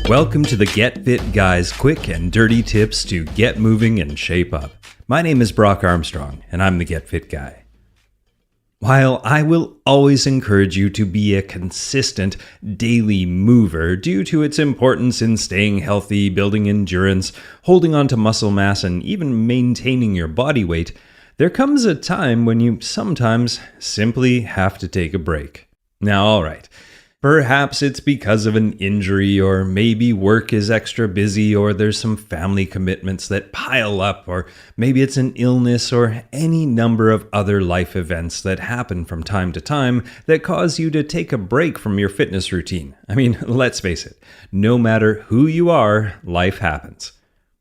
Welcome to the Get Fit Guys quick and dirty tips to get moving and shape up. My name is Brock Armstrong, and I'm the Get Fit Guy. While I will always encourage you to be a consistent daily mover due to its importance in staying healthy, building endurance, holding on to muscle mass, and even maintaining your body weight, there comes a time when you sometimes simply have to take a break. Now, all right. Perhaps it's because of an injury, or maybe work is extra busy, or there's some family commitments that pile up, or maybe it's an illness or any number of other life events that happen from time to time that cause you to take a break from your fitness routine. I mean, let's face it, no matter who you are, life happens.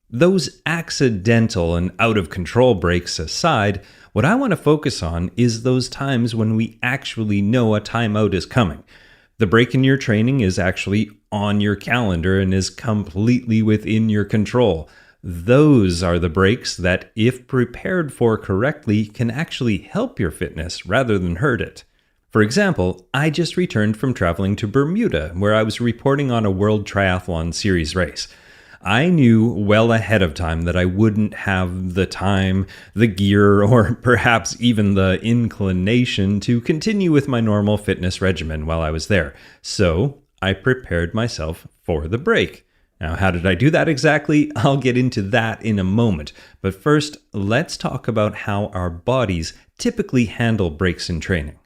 Those accidental and out of control breaks aside, what I want to focus on is those times when we actually know a timeout is coming. The break in your training is actually on your calendar and is completely within your control. Those are the breaks that, if prepared for correctly, can actually help your fitness rather than hurt it. For example, I just returned from traveling to Bermuda, where I was reporting on a World Triathlon Series race. I knew well ahead of time that I wouldn't have the time, the gear, or perhaps even the inclination to continue with my normal fitness regimen while I was there. So I prepared myself for the break. Now, how did I do that exactly? I'll get into that in a moment. But first, let's talk about how our bodies typically handle breaks in training.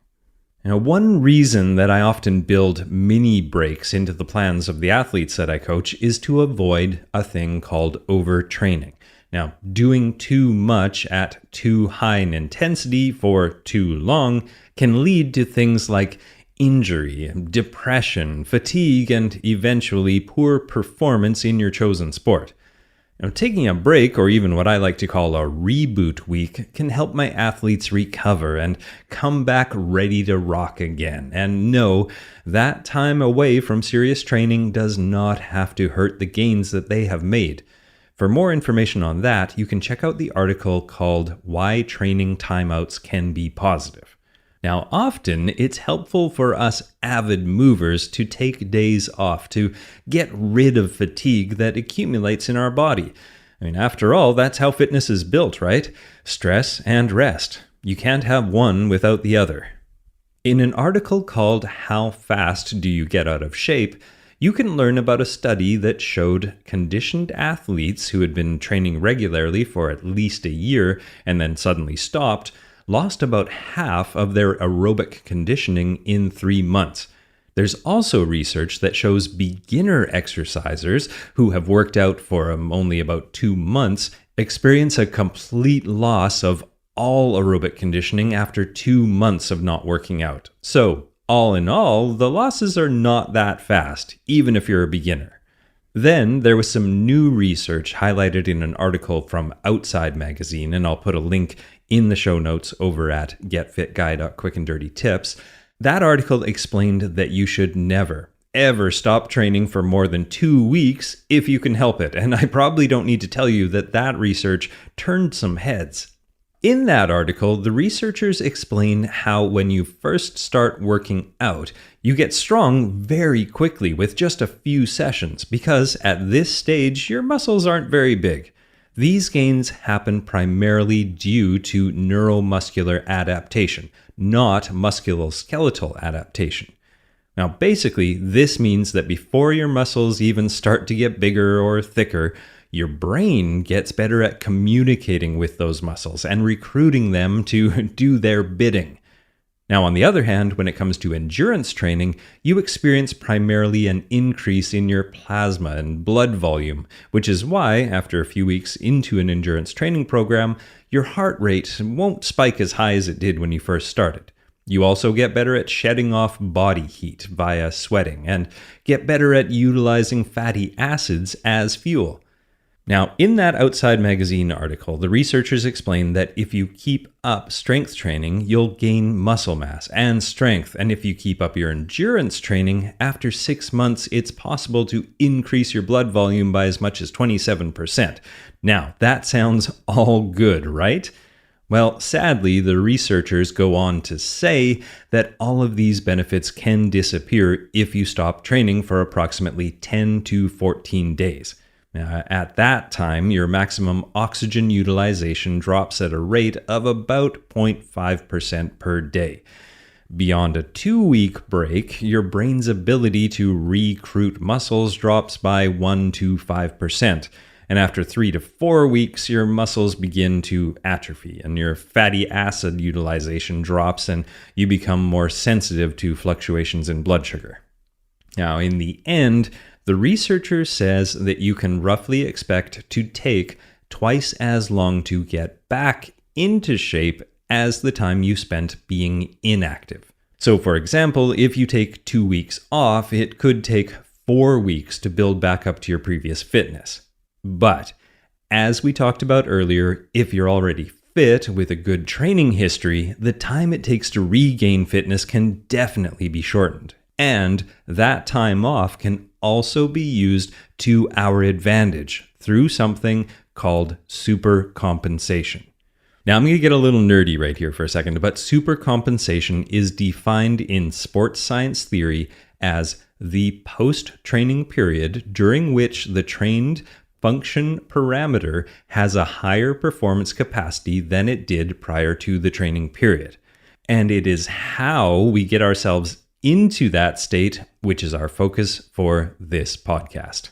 Now, one reason that I often build mini breaks into the plans of the athletes that I coach is to avoid a thing called overtraining. Now, doing too much at too high an intensity for too long can lead to things like injury, depression, fatigue, and eventually poor performance in your chosen sport. Now, taking a break, or even what I like to call a reboot week, can help my athletes recover and come back ready to rock again. And no, that time away from serious training does not have to hurt the gains that they have made. For more information on that, you can check out the article called Why Training Timeouts Can Be Positive. Now, often it's helpful for us avid movers to take days off to get rid of fatigue that accumulates in our body. I mean, after all, that's how fitness is built, right? Stress and rest. You can't have one without the other. In an article called How Fast Do You Get Out of Shape?, you can learn about a study that showed conditioned athletes who had been training regularly for at least a year and then suddenly stopped lost about half of their aerobic conditioning in 3 months. There's also research that shows beginner exercisers who have worked out for only about 2 months experience a complete loss of all aerobic conditioning after 2 months of not working out. So, all in all, the losses are not that fast, even if you're a beginner. Then there was some new research highlighted in an article from Outside Magazine, and I'll put a link in the show notes over at getfitguy.quickanddirtytips. That article explained that you should never, ever stop training for more than 2 weeks if you can help it. And I probably don't need to tell you that research turned some heads. In that article, the researchers explain how when you first start working out, you get strong very quickly with just a few sessions because at this stage, your muscles aren't very big. These gains happen primarily due to neuromuscular adaptation, not musculoskeletal adaptation. Now, basically, this means that before your muscles even start to get bigger or thicker, your brain gets better at communicating with those muscles and recruiting them to do their bidding. Now, on the other hand, when it comes to endurance training, you experience primarily an increase in your plasma and blood volume, which is why, after a few weeks into an endurance training program, your heart rate won't spike as high as it did when you first started. You also get better at shedding off body heat via sweating and get better at utilizing fatty acids as fuel. Now, in that Outside Magazine article, the researchers explain that if you keep up strength training, you'll gain muscle mass and strength. And if you keep up your endurance training, after 6 months, it's possible to increase your blood volume by as much as 27%. Now, that sounds all good, right? Well, sadly, the researchers go on to say that all of these benefits can disappear if you stop training for approximately 10 to 14 days. Now, at that time, your maximum oxygen utilization drops at a rate of about 0.5% per day. Beyond a 2-week break, your brain's ability to recruit muscles drops by 1 to 5%. And after 3 to 4 weeks, your muscles begin to atrophy and your fatty acid utilization drops and you become more sensitive to fluctuations in blood sugar. Now, in the end, the researcher says that you can roughly expect to take twice as long to get back into shape as the time you spent being inactive. So, for example, if you take 2 weeks off, it could take 4 weeks to build back up to your previous fitness. But, as we talked about earlier, if you're already fit with a good training history, the time it takes to regain fitness can definitely be shortened. And that time off can also be used to our advantage through something called supercompensation. Now, I'm going to get a little nerdy right here for a second, but supercompensation is defined in sports science theory as the post-training period during which the trained function parameter has a higher performance capacity than it did prior to the training period. And it is how we get ourselves into that state, which is our focus for this podcast.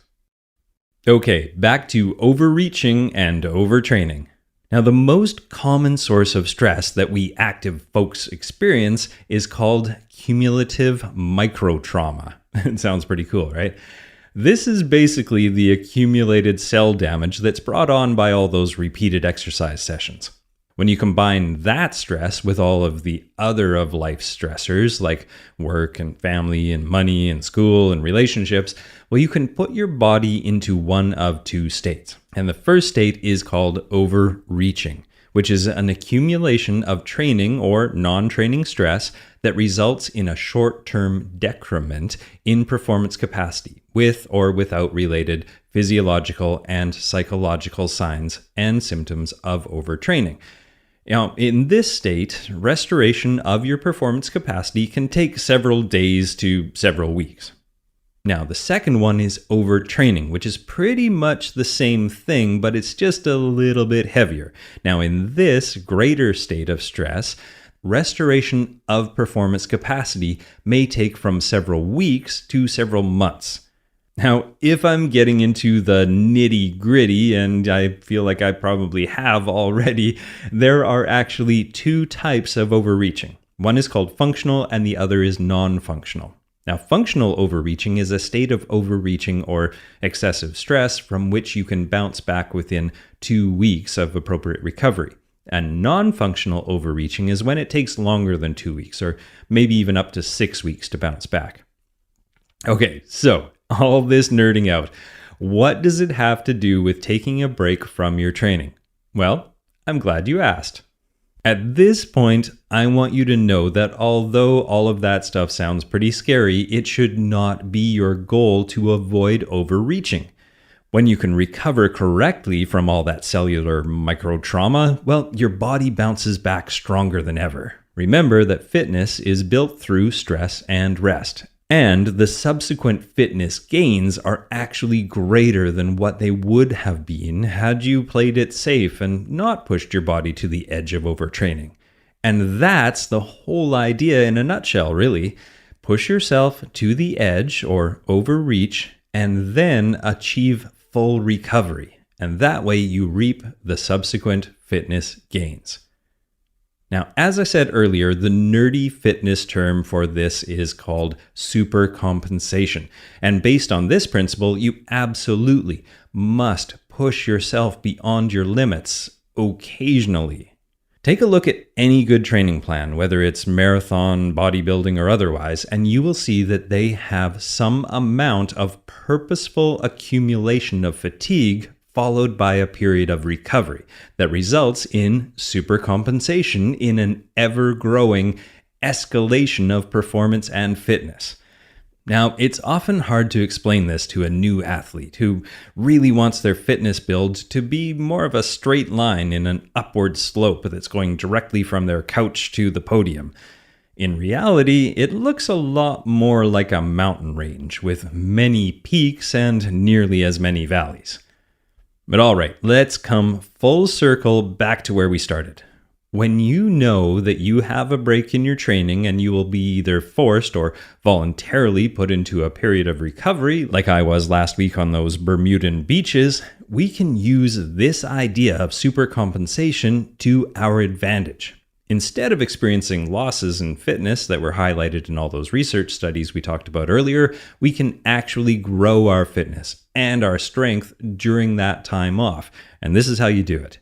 Okay, back to overreaching and overtraining. Now, the most common source of stress that we active folks experience is called cumulative microtrauma. It sounds pretty cool, right? This is basically the accumulated cell damage that's brought on by all those repeated exercise sessions. When you combine that stress with all of the other of life's stressors like work and family and money and school and relationships, well, you can put your body into one of two states. And the first state is called overreaching, which is an accumulation of training or non-training stress that results in a short-term decrement in performance capacity with or without related physiological and psychological signs and symptoms of overtraining. Now, in this state, restoration of your performance capacity can take several days to several weeks. Now, the second one is overtraining, which is pretty much the same thing, but it's just a little bit heavier. Now, in this greater state of stress, restoration of performance capacity may take from several weeks to several months. Now, if I'm getting into the nitty-gritty, and I feel like I probably have already, there are actually two types of overreaching. One is called functional and the other is non-functional. Now, functional overreaching is a state of overreaching or excessive stress from which you can bounce back within 2 weeks of appropriate recovery. And non-functional overreaching is when it takes longer than 2 weeks, or maybe even up to 6 weeks to bounce back. Okay, so all this nerding out, what does it have to do with taking a break from your training? Well, I'm glad you asked. At this point, I want you to know that although all of that stuff sounds pretty scary, it should not be your goal to avoid overreaching. When you can recover correctly from all that cellular microtrauma, well, your body bounces back stronger than ever. Remember that fitness is built through stress and rest. And the subsequent fitness gains are actually greater than what they would have been had you played it safe and not pushed your body to the edge of overtraining. And that's the whole idea in a nutshell, really. Push yourself to the edge or overreach and then achieve full recovery. And that way you reap the subsequent fitness gains. Now, as I said earlier, the nerdy fitness term for this is called supercompensation. And based on this principle, you absolutely must push yourself beyond your limits occasionally. Take a look at any good training plan, whether it's marathon, bodybuilding, or otherwise, and you will see that they have some amount of purposeful accumulation of fatigue followed by a period of recovery that results in supercompensation in an ever-growing escalation of performance and fitness. Now, it's often hard to explain this to a new athlete who really wants their fitness build to be more of a straight line in an upward slope that's going directly from their couch to the podium. In reality, it looks a lot more like a mountain range with many peaks and nearly as many valleys. But all right, let's come full circle back to where we started. When you know that you have a break in your training and you will be either forced or voluntarily put into a period of recovery, like I was last week on those Bermudan beaches, we can use this idea of supercompensation to our advantage. Instead of experiencing losses in fitness that were highlighted in all those research studies we talked about earlier, we can actually grow our fitness and our strength during that time off. And this is how you do it.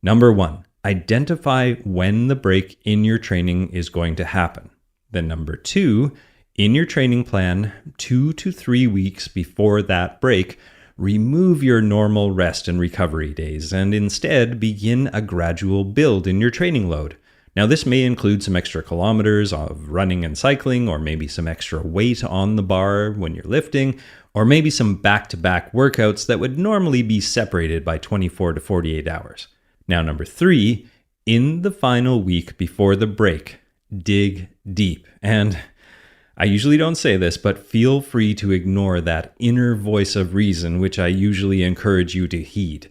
Number 1. Identify when the break in your training is going to happen. Then number 2, in your training plan, 2 to 3 weeks before that break, remove your normal rest and recovery days and instead begin a gradual build in your training load. Now, this may include some extra kilometers of running and cycling, or maybe some extra weight on the bar when you're lifting, or maybe some back-to-back workouts that would normally be separated by 24 to 48 hours. Now, number 3, in the final week before the break, dig deep. And I usually don't say this, but feel free to ignore that inner voice of reason, which I usually encourage you to heed.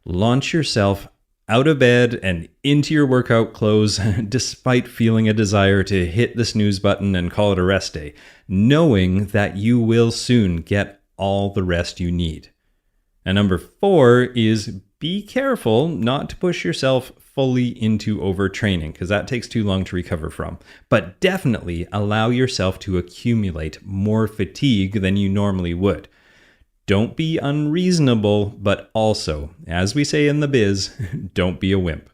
Launch yourself out of bed and into your workout clothes, despite feeling a desire to hit the snooze button and call it a rest day, knowing that you will soon get all the rest you need. And number 4 is be careful not to push yourself fully into overtraining, because that takes too long to recover from. But definitely allow yourself to accumulate more fatigue than you normally would. Don't be unreasonable, but also, as we say in the biz, don't be a wimp.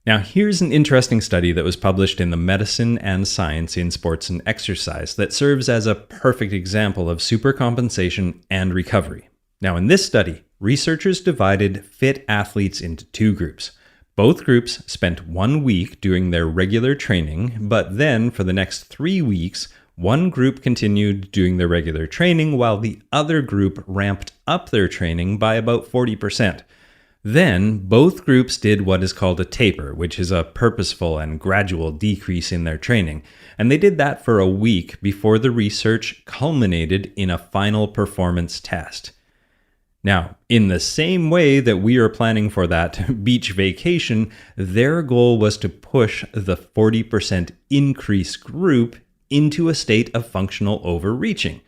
Now, here's an interesting study that was published in the Medicine and Science in Sports and Exercise that serves as a perfect example of supercompensation and recovery. Now, in this study, researchers divided fit athletes into 2 groups. Both groups spent 1 week doing their regular training, but then for the next 3 weeks, one group continued doing their regular training while the other group ramped up their training by about 40%. Then, both groups did what is called a taper, which is a purposeful and gradual decrease in their training, and they did that for a week before the research culminated in a final performance test. Now, in the same way that we are planning for that beach vacation, their goal was to push the 40% increase group into a state of functional overreaching.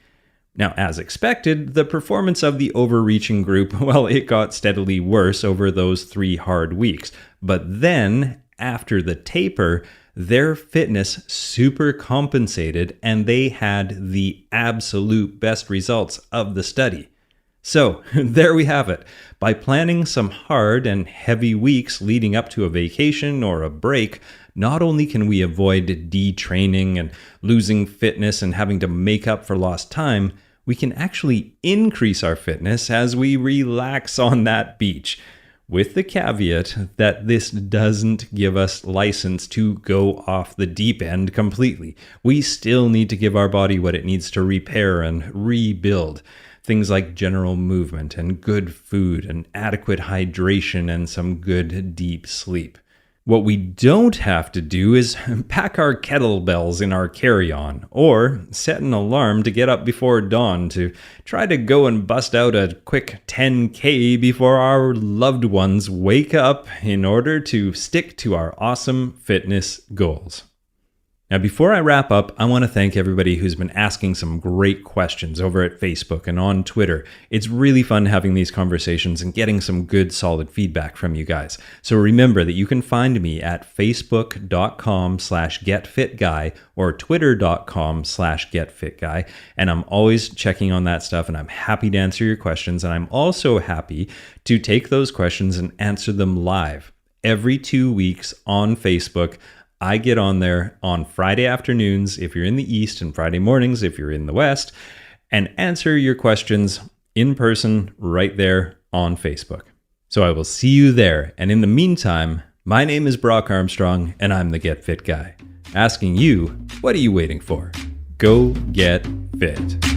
Now, as expected, the performance of the overreaching group, well, it got steadily worse over those 3 hard weeks. But then, after the taper, their fitness supercompensated and they had the absolute best results of the study. So, there we have it. By planning some hard and heavy weeks leading up to a vacation or a break, not only can we avoid detraining and losing fitness and having to make up for lost time, we can actually increase our fitness as we relax on that beach, with the caveat that this doesn't give us license to go off the deep end completely. We still need to give our body what it needs to repair and rebuild. Things like general movement and good food and adequate hydration and some good deep sleep. What we don't have to do is pack our kettlebells in our carry-on or set an alarm to get up before dawn to try to go and bust out a quick 10K before our loved ones wake up in order to stick to our awesome fitness goals. Now, before I wrap up, I want to thank everybody who's been asking some great questions over at Facebook and on Twitter. It's really fun having these conversations and getting some good, solid feedback from you guys. So remember that you can find me at facebook.com/getfitguy or twitter.com/getfitguy. And I'm always checking on that stuff, and I'm happy to answer your questions. And I'm also happy to take those questions and answer them live every 2 weeks on Facebook. I get on there on Friday afternoons if you're in the East and Friday mornings if you're in the West, and answer your questions in person right there on Facebook. So I will see you there. And in the meantime, my name is Brock Armstrong and I'm the Get Fit Guy. Asking you, what are you waiting for? Go get fit. fit.